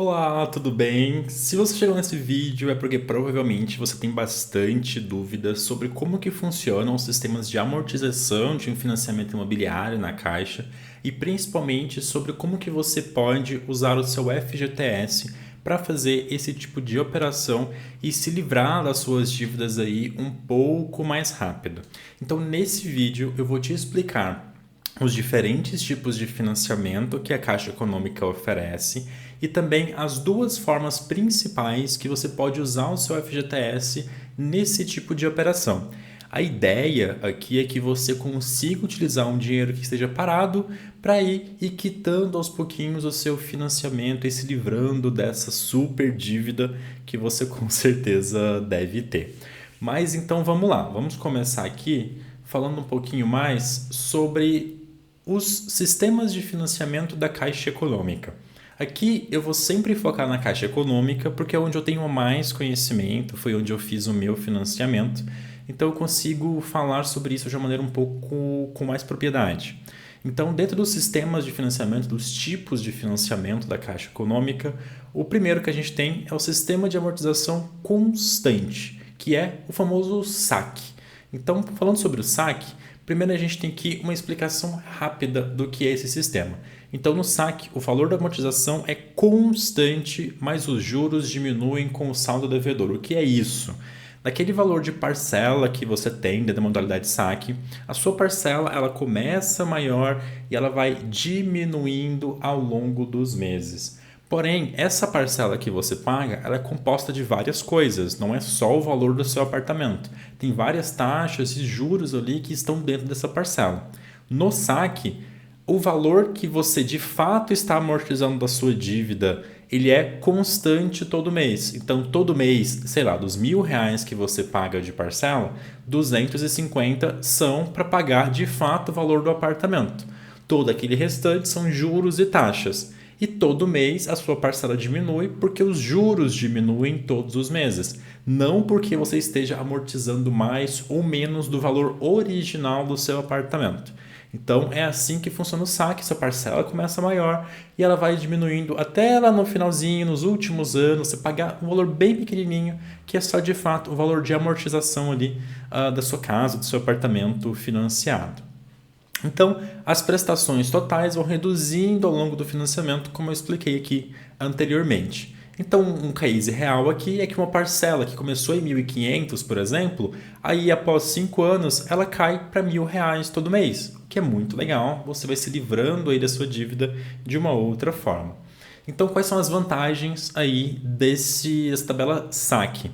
Olá, tudo bem? Se você chegou nesse vídeo é porque provavelmente você tem bastante dúvidas sobre como que funcionam os sistemas de amortização de um financiamento imobiliário na Caixa e principalmente sobre como que você pode usar o seu FGTS para fazer esse tipo de operação e se livrar das suas dívidas aí um pouco mais rápido. Então, nesse vídeo eu vou te explicar os diferentes tipos de financiamento que a Caixa Econômica oferece e também as duas formas principais que você pode usar o seu FGTS nesse tipo de operação. A ideia aqui é que você consiga utilizar um dinheiro que esteja parado para ir quitando aos pouquinhos o seu financiamento e se livrando dessa super dívida que você com certeza deve ter. Mas então vamos lá, vamos começar aqui falando um pouquinho mais sobre os sistemas de financiamento da Caixa Econômica. Aqui eu vou sempre focar na Caixa Econômica porque é onde eu tenho mais conhecimento, foi onde eu fiz o meu financiamento, então eu consigo falar sobre isso de uma maneira um pouco com mais propriedade. Então, dentro dos sistemas de financiamento, dos tipos de financiamento da Caixa Econômica, o primeiro que a gente tem é o sistema de amortização constante, que é o famoso SAC. Então, falando sobre o SAC, primeiro a gente tem aqui uma explicação rápida do que é esse sistema. Então, no SAC, o valor da amortização é constante, mas os juros diminuem com o saldo devedor. O que é isso? Daquele valor de parcela que você tem da modalidade SAC, a sua parcela ela começa maior e ela vai diminuindo ao longo dos meses. Porém, essa parcela que você paga, ela é composta de várias coisas, não é só o valor do seu apartamento. Tem várias taxas e juros ali que estão dentro dessa parcela. No saque, o valor que você de fato está amortizando da sua dívida, ele é constante todo mês. Então, todo mês, sei lá, dos R$ 1.000 que você paga de parcela, 250 são para pagar de fato o valor do apartamento. Todo aquele restante são juros e taxas. E todo mês a sua parcela diminui porque os juros diminuem todos os meses, não porque você esteja amortizando mais ou menos do valor original do seu apartamento. Então é assim que funciona o saque, sua parcela começa maior e ela vai diminuindo até lá no finalzinho, nos últimos anos, você pagar um valor bem pequenininho, que é só de fato o valor de amortização ali da sua casa, do seu apartamento financiado. Então, as prestações totais vão reduzindo ao longo do financiamento, como eu expliquei aqui anteriormente. Então, um case real aqui é que uma parcela que começou em 1.500, por exemplo, aí após 5 anos ela cai para R$ 1.000 todo mês, o que é muito legal, você vai se livrando aí da sua dívida de uma outra forma. Então, quais são as vantagens aí dessa tabela saque?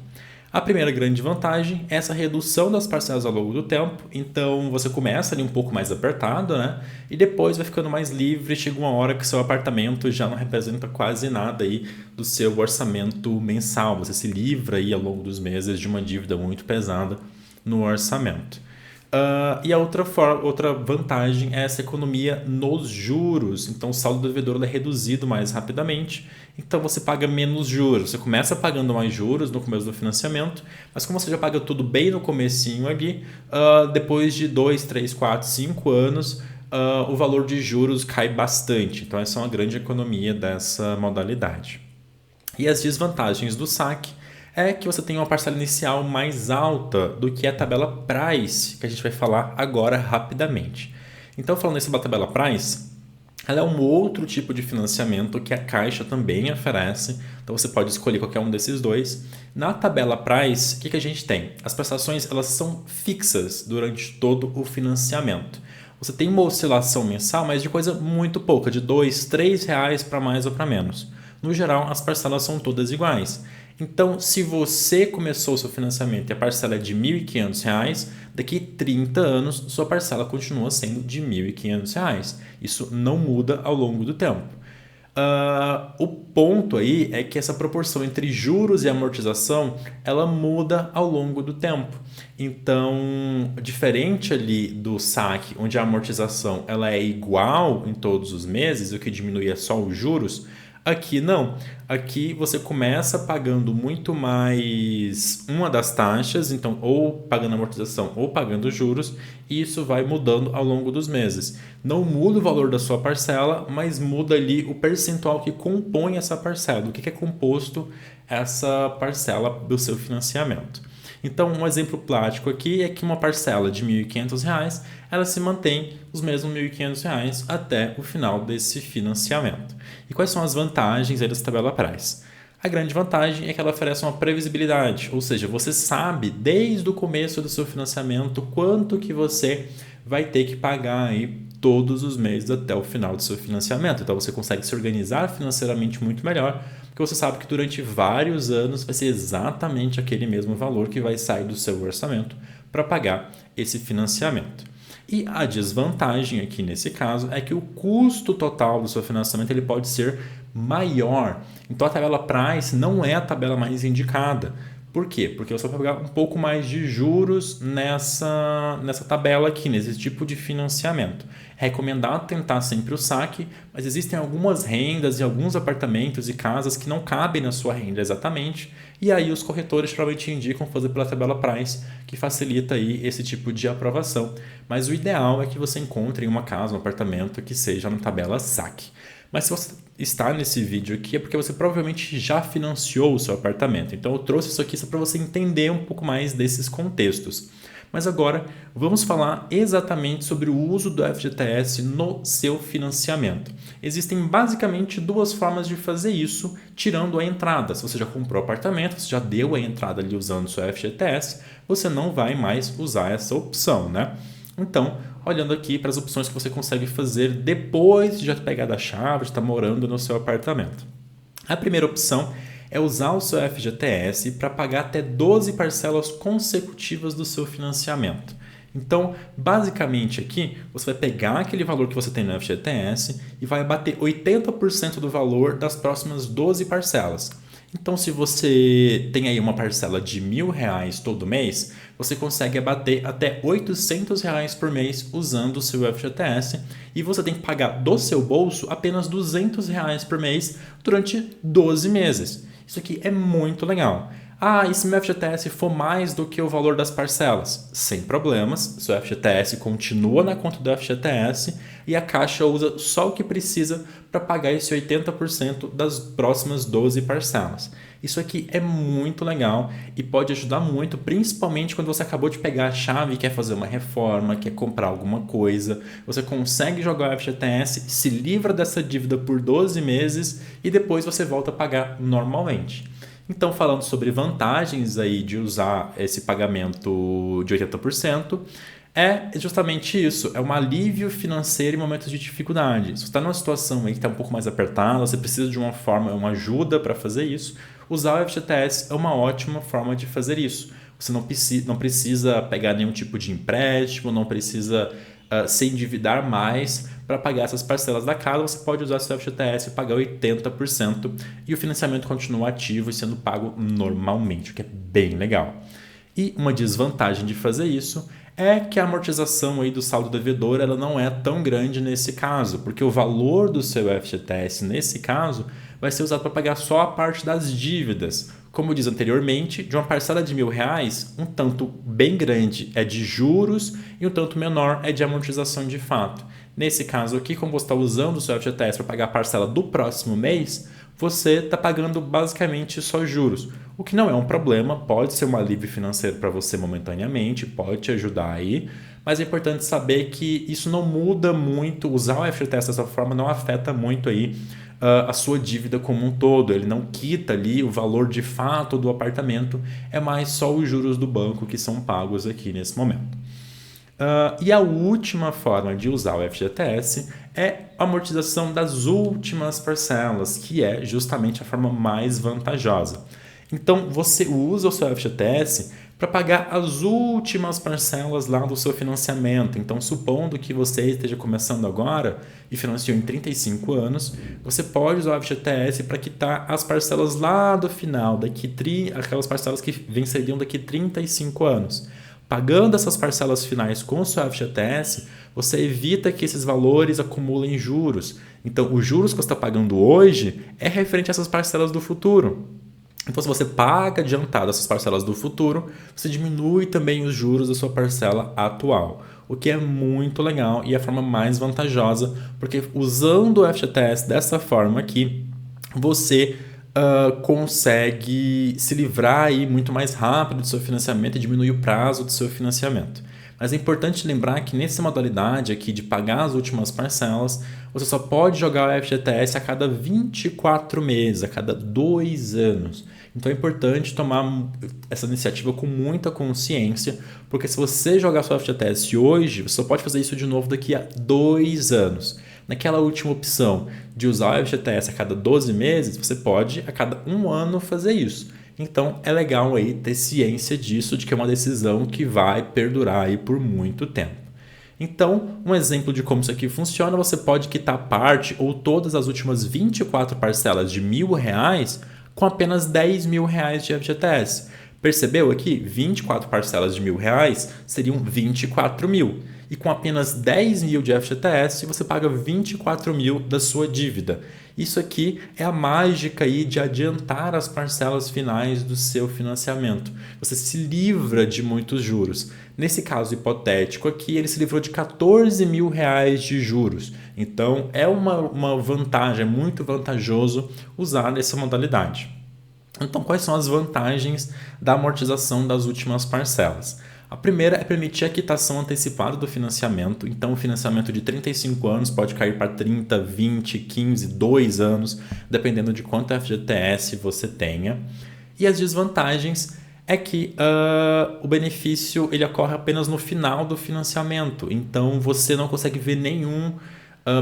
A primeira grande vantagem é essa redução das parcelas ao longo do tempo. Então você começa ali um pouco mais apertado, né? E depois vai ficando mais livre. Chega uma hora que seu apartamento já não representa quase nada aí do seu orçamento mensal. Você se livra aí ao longo dos meses de uma dívida muito pesada no orçamento. E a outra vantagem é essa economia nos juros. Então, o saldo devedor é reduzido mais rapidamente. Então, você paga menos juros. Você começa pagando mais juros no começo do financiamento, mas como você já paga tudo bem no comecinho ali, depois de 2, 3, 4, 5 anos, o valor de juros cai bastante. Então, essa é uma grande economia dessa modalidade. E as desvantagens do saque é que você tem uma parcela inicial mais alta do que a tabela Price, que a gente vai falar agora rapidamente. Então, falando sobre a tabela Price, ela é um outro tipo de financiamento que a Caixa também oferece, então você pode escolher qualquer um desses dois. Na tabela Price, o que a gente tem? As prestações elas são fixas durante todo o financiamento. Você tem uma oscilação mensal, mas de coisa muito pouca, de R$ 2, R$ 3 para mais ou para menos. No geral, as parcelas são todas iguais. Então, se você começou o seu financiamento e a parcela é de R$ 1.500, daqui 30 anos sua parcela continua sendo de R$ 1.500. Isso não muda ao longo do tempo. O ponto aí é que essa proporção entre juros e amortização ela muda ao longo do tempo. Então, diferente ali do saque, onde a amortização ela é igual em todos os meses, o que diminui é só os juros, Aqui não. Aqui você começa pagando muito mais uma das taxas, então ou pagando amortização ou pagando juros, e isso vai mudando ao longo dos meses. Não muda o valor da sua parcela, mas muda ali o percentual que compõe essa parcela, do que é composto essa parcela do seu financiamento. Então, um exemplo prático aqui é que uma parcela de R$ 1.500, ela se mantém os mesmos R$ 1.500 até o final desse financiamento. E quais são as vantagens aí dessa tabela Price? A grande vantagem é que ela oferece uma previsibilidade, ou seja, você sabe desde o começo do seu financiamento quanto que você vai ter que pagar aí todos os meses até o final do seu financiamento. Então você consegue se organizar financeiramente muito melhor, porque você sabe que durante vários anos vai ser exatamente aquele mesmo valor que vai sair do seu orçamento para pagar esse financiamento. E a desvantagem aqui nesse caso é que o custo total do seu financiamento ele pode ser maior. Então a tabela Price não é a tabela mais indicada. Por quê? Porque você vai pagar um pouco mais de juros nessa tabela aqui, nesse tipo de financiamento. É recomendado tentar sempre o saque, mas existem algumas rendas e alguns apartamentos e casas que não cabem na sua renda exatamente, e aí os corretores geralmente indicam fazer pela tabela Price, que facilita aí esse tipo de aprovação. Mas o ideal é que você encontre uma casa, um apartamento que seja na tabela saque. Mas se você está nesse vídeo aqui é porque você provavelmente já financiou o seu apartamento. Então eu trouxe isso aqui só para você entender um pouco mais desses contextos. Mas agora vamos falar exatamente sobre o uso do FGTS no seu financiamento. Existem basicamente duas formas de fazer isso, tirando a entrada. Se você já comprou apartamento, você já deu a entrada ali usando o seu FGTS, você não vai mais usar essa opção, né? Então, olhando aqui para as opções que você consegue fazer depois de já ter pegado a chave, de estar morando no seu apartamento. A primeira opção é usar o seu FGTS para pagar até 12 parcelas consecutivas do seu financiamento. Então, basicamente aqui, você vai pegar aquele valor que você tem no FGTS e vai bater 80% do valor das próximas 12 parcelas. Então, se você tem aí uma parcela de R$ 1.000 todo mês, você consegue abater até R$ 800 por mês usando o seu FGTS e você tem que pagar do seu bolso apenas R$ 200 por mês durante 12 meses. Isso aqui é muito legal. Ah, e se meu FGTS for mais do que o valor das parcelas? Sem problemas, seu FGTS continua na conta do FGTS e a Caixa usa só o que precisa para pagar esse 80% das próximas 12 parcelas. Isso aqui é muito legal e pode ajudar muito, principalmente quando você acabou de pegar a chave e quer fazer uma reforma, quer comprar alguma coisa. Você consegue jogar o FGTS, se livra dessa dívida por 12 meses e depois você volta a pagar normalmente. Então, falando sobre vantagens aí de usar esse pagamento de 80%, é justamente isso, é um alívio financeiro em momentos de dificuldade. Se você está numa situação aí que está um pouco mais apertada, você precisa de uma forma, uma ajuda para fazer isso, usar o FGTS é uma ótima forma de fazer isso. Você não precisa pegar nenhum tipo de empréstimo, não precisa se endividar mais para pagar essas parcelas da casa. Você pode usar seu FGTS e pagar 80% e o financiamento continua ativo e sendo pago normalmente, o que é bem legal. E uma desvantagem de fazer isso é que a amortização aí do saldo devedor ela não é tão grande nesse caso, porque o valor do seu FGTS nesse caso vai ser usado para pagar só a parte das dívidas. Como eu disse anteriormente, de uma parcela de R$ 1.000, um tanto bem grande é de juros e um tanto menor é de amortização de fato. Nesse caso aqui, como você está usando o seu FGTS para pagar a parcela do próximo mês, você está pagando basicamente só juros. O que não é um problema, pode ser um alívio financeiro para você momentaneamente, pode te ajudar aí, mas é importante saber que isso não muda muito, usar o FGTS dessa forma não afeta muito aí a sua dívida como um todo, ele não quita ali o valor de fato do apartamento, é mais só os juros do banco que são pagos aqui nesse momento. E a última forma de usar o FGTS é a amortização das últimas parcelas, que é justamente a forma mais vantajosa. Então, você usa o seu FGTS para pagar as últimas parcelas lá do seu financiamento. Então, supondo que você esteja começando agora e financiou em 35 anos, você pode usar o FGTS para quitar as parcelas lá do final, aquelas parcelas que venceriam daqui 35 anos. Pagando essas parcelas finais com o seu FGTS, você evita que esses valores acumulem juros. Então, os juros que você está pagando hoje é referente a essas parcelas do futuro. Então, se você paga adiantado essas parcelas do futuro, você diminui também os juros da sua parcela atual, o que é muito legal e é a forma mais vantajosa, porque usando o FGTS dessa forma aqui, você consegue se livrar aí muito mais rápido do seu financiamento e diminuir o prazo do seu financiamento. Mas é importante lembrar que nessa modalidade aqui de pagar as últimas parcelas, você só pode jogar o FGTS a cada 24 meses, a cada 2 anos. Então é importante tomar essa iniciativa com muita consciência, porque se você jogar seu FGTS hoje, você só pode fazer isso de novo daqui a 2 anos. Naquela última opção de usar o FGTS a cada 12 meses, você pode a cada 1 ano fazer isso. Então é legal aí ter ciência disso, de que é uma decisão que vai perdurar aí por muito tempo. Então, um exemplo de como isso aqui funciona, você pode quitar parte ou todas as últimas 24 parcelas de R$ 1.000 com apenas R$ 10.000 de FGTS. Percebeu aqui? 24 parcelas de R$ 1.000 seriam 24 mil. E com apenas 10 mil de FGTS, você paga 24 mil da sua dívida. Isso aqui é a mágica aí de adiantar as parcelas finais do seu financiamento. Você se livra de muitos juros. Nesse caso hipotético aqui, ele se livrou de R$ 14 mil de juros. Então, é uma vantagem, é muito vantajoso usar essa modalidade. Então, quais são as vantagens da amortização das últimas parcelas? A primeira é permitir a quitação antecipada do financiamento. Então, o financiamento de 35 anos pode cair para 30, 20, 15, 2 anos, dependendo de quanto FGTS você tenha. E as desvantagens é que o benefício ele ocorre apenas no final do financiamento. Então, você não consegue ver nenhum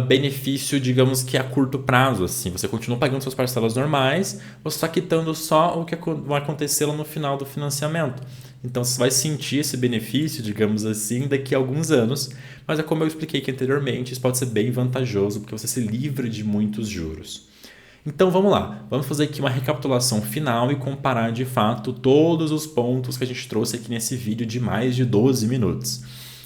benefício, digamos que a curto prazo. Assim. Você continua pagando suas parcelas normais, você está quitando só o que vai acontecer lá no final do financiamento. Então você vai sentir esse benefício, digamos assim, daqui a alguns anos, mas é como eu expliquei aqui anteriormente, isso pode ser bem vantajoso porque você se livra de muitos juros. Então vamos lá, vamos fazer aqui uma recapitulação final e comparar de fato todos os pontos que a gente trouxe aqui nesse vídeo de mais de 12 minutos.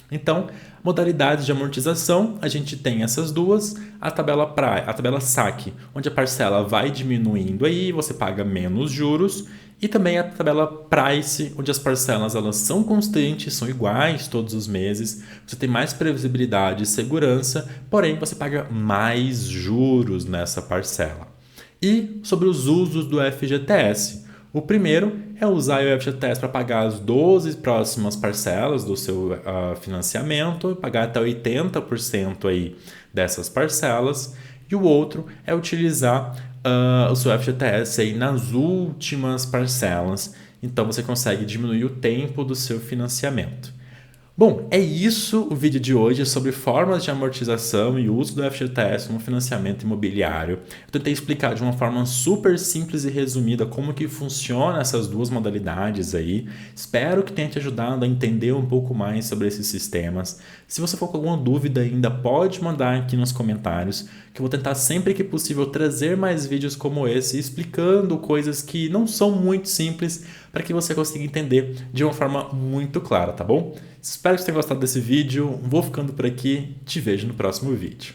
Então, modalidades de amortização, a gente tem essas duas, a tabela saque, onde a parcela vai diminuindo aí, você paga menos juros, e também a tabela price, onde as parcelas elas são constantes, são iguais todos os meses, você tem mais previsibilidade e segurança, porém você paga mais juros nessa parcela. E sobre os usos do FGTS. O primeiro é usar o FGTS para pagar as 12 próximas parcelas do seu financiamento, pagar até 80% aí dessas parcelas. E o outro é utilizar o seu FGTS aí nas últimas parcelas. Então você consegue diminuir o tempo do seu financiamento. Bom, é isso o vídeo de hoje sobre formas de amortização e uso do FGTS no financiamento imobiliário. Eu tentei explicar de uma forma super simples e resumida como que funciona essas duas modalidades aí. Espero que tenha te ajudado a entender um pouco mais sobre esses sistemas. Se você for com alguma dúvida ainda, pode mandar aqui nos comentários, que eu vou tentar sempre que possível trazer mais vídeos como esse, explicando coisas que não são muito simples, para que você consiga entender de uma forma muito clara, tá bom? Espero que você tenha gostado desse vídeo, vou ficando por aqui, te vejo no próximo vídeo.